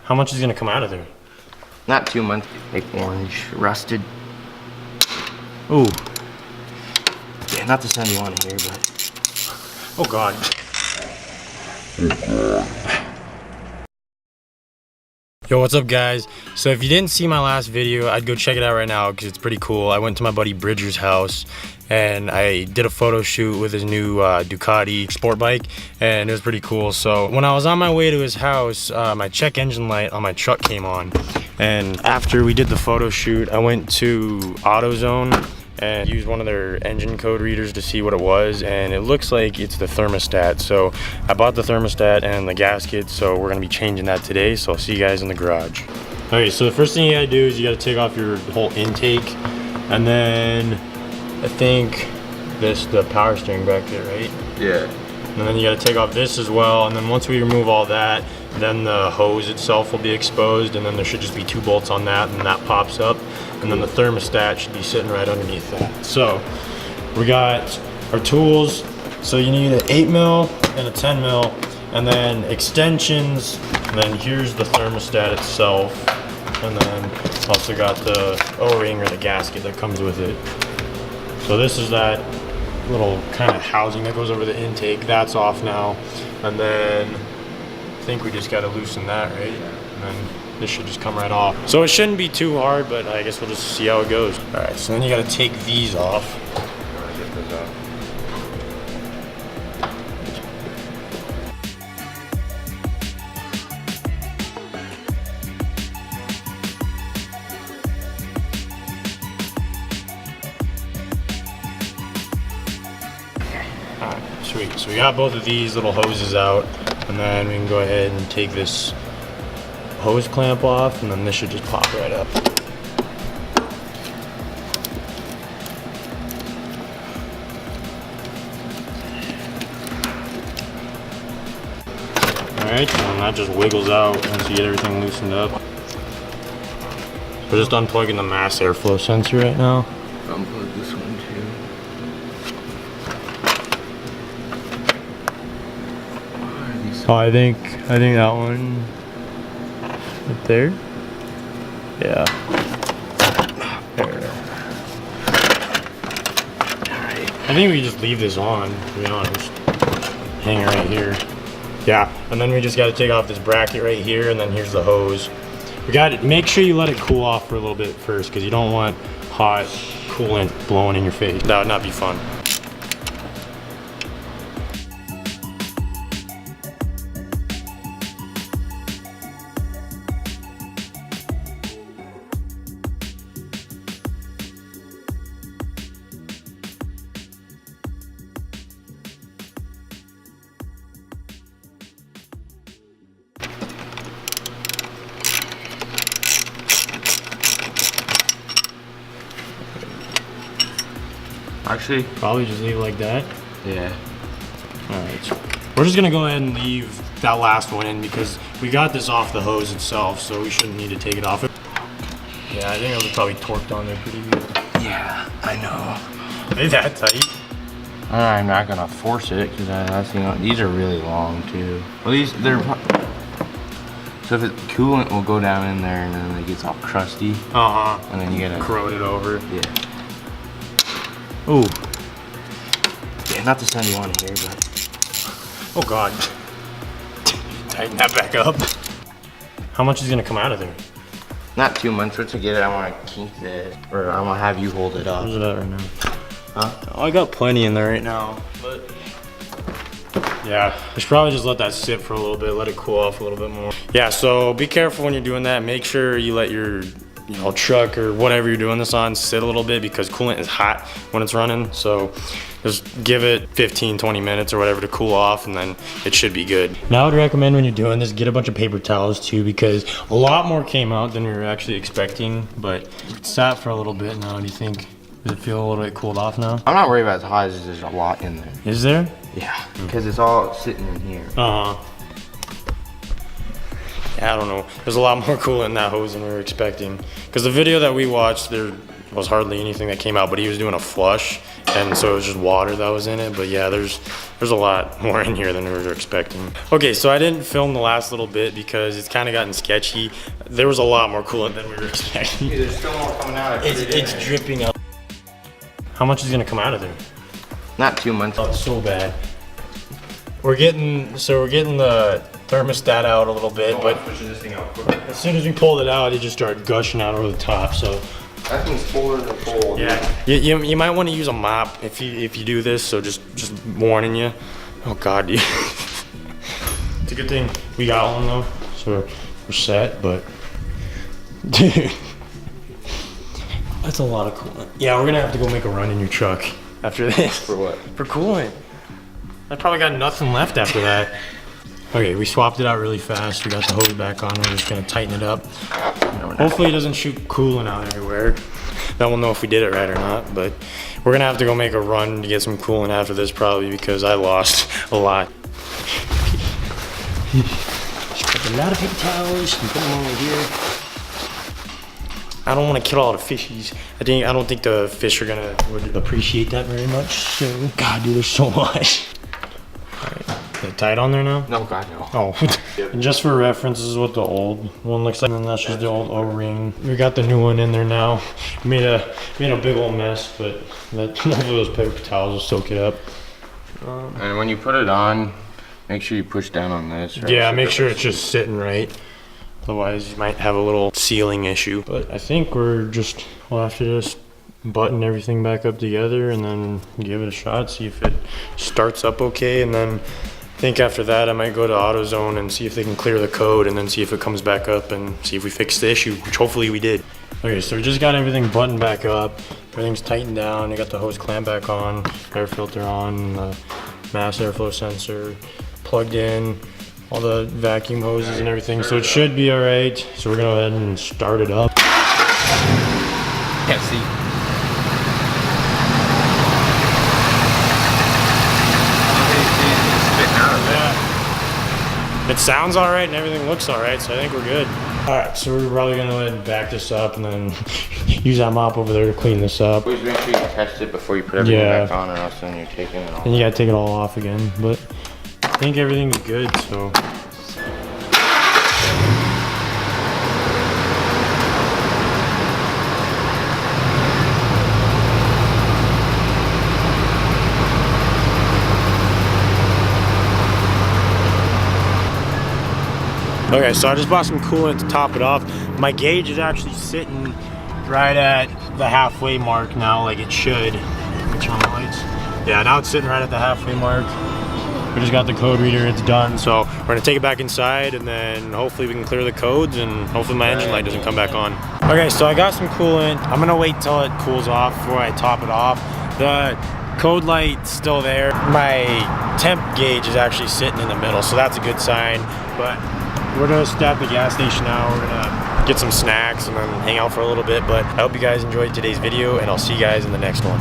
How much is gonna come out of there? Not too much. Like orange, rusted. Ooh. Yeah, not the sound you want to hear, but. Oh God. Yo, what's up guys? So if you didn't see my last video, I'd go check it out right now because it's pretty cool. I went to my buddy Bridger's house and I did a photo shoot with his new Ducati sport bike, and it was pretty cool. So when I was on my way to his house, my check engine light on my truck came on, and after we did the photo shoot, I went to AutoZone and used one of their engine code readers to see what it was, and it looks like it's the thermostat. So I bought the thermostat and the gasket, so we're gonna be changing that today. So I'll see you guys in the garage. Okay, so the first thing you gotta do is you gotta take off your whole intake, and then I think the power steering back there, right? Yeah. And then you gotta take off this as well, and then once we remove all that, then the hose itself will be exposed, and then there should just be 2 bolts on that, and that pops up, and then the thermostat should be sitting right underneath that. So we got our tools. So you need an 8mm and a 10mm, and then extensions, and then here's the thermostat itself, and then also got the O-ring or the gasket that comes with it. So this is that little kind of housing that goes over the intake. That's off now, and then I think we just got to loosen that, right? And then this should just come right off. So it shouldn't be too hard, but I guess we'll just see how it goes. All right, so then you got to take these off. Get those off. Alright, sweet. So we got both of these little hoses out, and then we can go ahead and take this hose clamp off, and then this should just pop right up. Alright, and that just wiggles out once you get everything loosened up. We're just unplugging the mass airflow sensor right now. Unplug this one too. Oh, I think that one right there. Yeah. There. I think we just leave this on, to be honest. Hang it right here. Yeah, and then we just got to take off this bracket right here, and then here's the hose. We got to make sure you let it cool off for a little bit first, because you don't want hot coolant blowing in your face. That would not be fun. Actually, Probably just leave it like that. yeah. Alright, so we're just gonna go ahead and leave that last one in because we got this off the hose itself, so we shouldn't need to take it off. Yeah, I think it was probably torqued on there pretty good. Yeah, I know. Are they that tight? I'm not gonna force it because I think these are really long too. Well, they're. So if it's coolant will go down in there and then it gets all crusty. Uh-huh. And then you gotta corrode it over. Yeah. Ooh. Yeah, not the sound you want to hear, but. Oh God. Tighten that back up. How much is gonna come out of there? Not too much. Once I get it, I want to kink this, or I'm gonna have you hold it up. Where's it at right now? Huh? Oh, I got plenty in there right now, but yeah, I should probably just let that sit for a little bit, let it cool off a little bit more. Yeah, so be careful when you're doing that. Make sure you let your truck or whatever you're doing this on sit a little bit because coolant is hot when it's running. So just give it 15-20 minutes or whatever to cool off, and then it should be good. Now I would recommend when you're doing this, get a bunch of paper towels too, because a lot more came out than we were actually expecting, but it sat for a little bit now. Do you think, does it feel a little bit cooled off now? I'm not worried about as hot as there's a lot in there. Is there? Yeah, because it's all sitting in here. Uh-huh. I don't know. There's a lot more coolant in that hose than we were expecting. Because the video that we watched, there was hardly anything that came out, but he was doing a flush, and so it was just water that was in it. But yeah, there's a lot more in here than we were expecting. Okay, so I didn't film the last little bit because it's kind of gotten sketchy. There was a lot more coolant than we were expecting. Dude, there's still more coming out. It's dripping out. How much is gonna come out of there? Not 2 months. Oh, it's so bad. We're getting the thermostat out a little bit, but pushing this thing out. as soon as we pulled it out, it just started gushing out over the top. So That thing's fuller than full. yeah, you might want to use a mop if you do this. So just warning you. Oh God, dude. It's a good thing we got one though, so we're set. But dude, that's a lot of coolant. Yeah, we're gonna have to go make a run in your truck after this. For what? For coolant. I probably got nothing left after that. Okay, we swapped it out really fast. We got the hose back on. We're just gonna tighten it up. Hopefully it doesn't shoot coolant out everywhere. Then we'll know if we did it right or not. But we're gonna have to go make a run to get some coolant after this probably because I lost a lot. Just got a lot of paper towels and put them over here. I don't want to kill all the fishies. I don't think the fish are would appreciate that very much. So, God, dude, there's so much. All right, is it tight on there now? No, God, no. Oh, and just for reference, this is what the old one looks like, and that's just the old O-ring. We got the new one in there now. Made a big old mess, but hopefully those paper towels will soak it up. And when you put it on, make sure you push down on this. Right? Yeah, make sure it's just sitting right. Otherwise, you might have a little sealing issue. But I think we'll have to just button everything back up together and then give it a shot, see if it starts up okay. And then I think after that, I might go to AutoZone and see if they can clear the code and then see if it comes back up and see if we fixed the issue, which hopefully we did. Okay, so we just got everything buttoned back up. Everything's tightened down. I got the hose clamp back on, air filter on, the mass airflow sensor plugged in. All the vacuum hoses and everything, so it should be all right. So we're gonna go ahead and start it up. Can't see. Yeah. It sounds all right and everything looks all right, so I think we're good. All right, so we're probably gonna go ahead and back this up and then use that mop over there to clean this up. Please make sure you test it before you put everything back on, or else then you're taking it off. And you gotta take it all off again, but I think everything's good, so. Okay, so I just bought some coolant to top it off. My gauge is actually sitting right at the halfway mark now, like it should. Let me turn the lights. Yeah, now it's sitting right at the halfway mark. We just got the code reader, it's done. So we're gonna take it back inside and then hopefully we can clear the codes and hopefully my engine light doesn't come back on. Okay, so I got some coolant. I'm gonna wait till it cools off before I top it off. The code light's still there. My temp gauge is actually sitting in the middle, so that's a good sign. But we're gonna stop at the gas station now. We're gonna get some snacks and then hang out for a little bit. But I hope you guys enjoyed today's video and I'll see you guys in the next one.